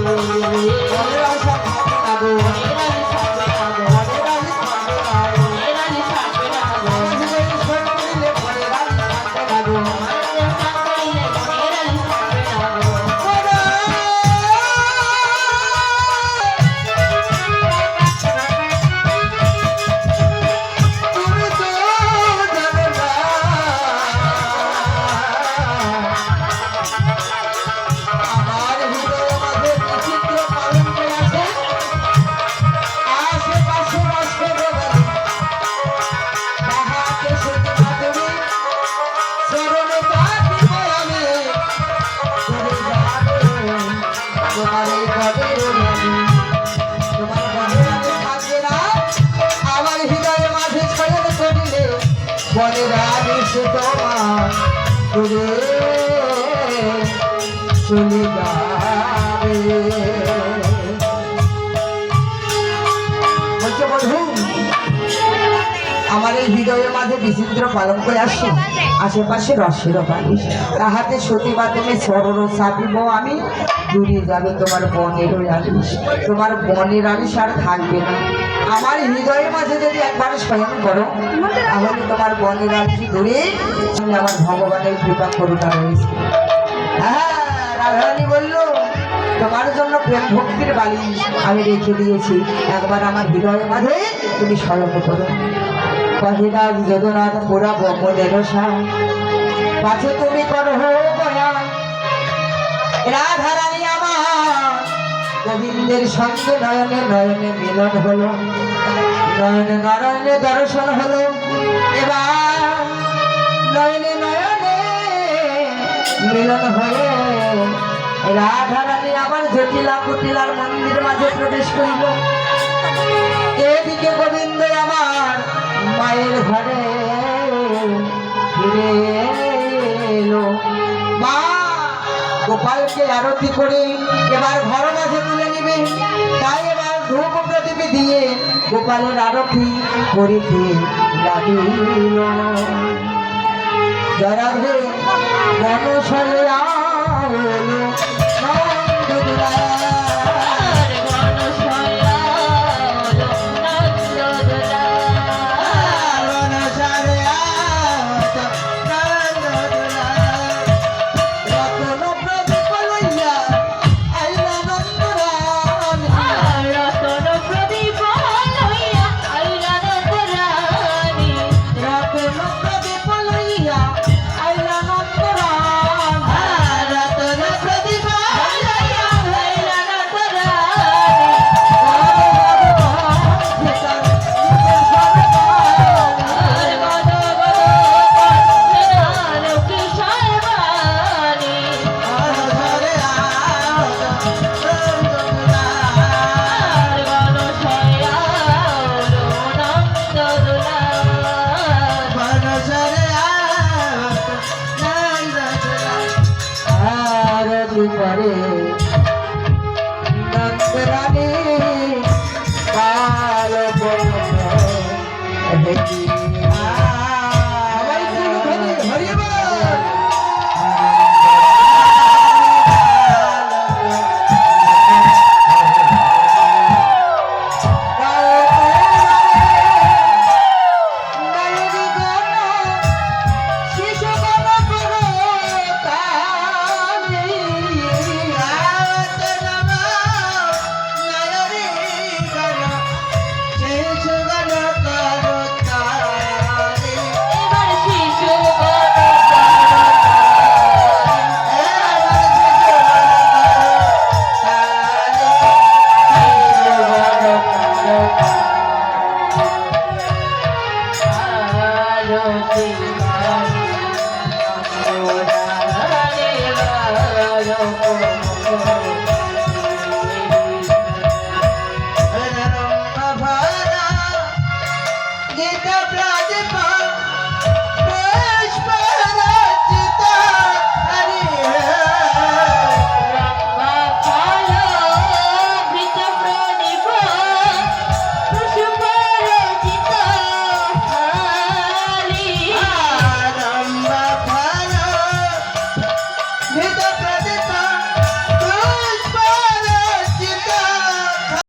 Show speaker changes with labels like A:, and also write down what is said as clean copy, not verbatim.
A: চলে যাবে বলছে বন্ধু আমার এই হৃদয়ের মাঝে বিচিত্র পালন করে আসছে আশেপাশে রসের পানি তাহাতে সতী মাধ্যমে সরল সাপিব আমি দূরে যাবে তোমার বনের আলিস তোমার বনের আলিস আর থাকবে না আমার হৃদয়ের মাঝে যদি একবার স্বয়ং করো তাহলে তোমার বনের আলিস দূরে আমার ভগবানের কৃপা করুণা রয়েছে। হ্যাঁ রাধারানী বলল তোমার জন্য প্রেম ভক্তির বালি আমি রেখে দিয়েছি একবার আমার হৃদয়ের মাঝে তুমি স্মরণ করো। কহিরাজ যদুনাথ পুরা ব্রহ্মদের পাছে তুমি করো বয়া রাধারানী আমার গোবিন্দের সঙ্গে নয়নে নয়নে মিলন হলো নয়নে নারায়ণে দর্শন হলো এবার নয়নে নয়নে মিলন হলো রাধারানী আবার জটিলা কুটিলার মন্দির মাঝে প্রবেশ করিল এদিকে গোবিন্দ আমার মায়ের ঘরে ফিরে এলো মা গোপালকে আরতি করে এবার ঘর মাঝে তুলে নিবে তাই এবার ধূপ প্রদীপ দিয়ে গোপালের আরতি করিতে লাগিল জরাধে গণশরে আলো করে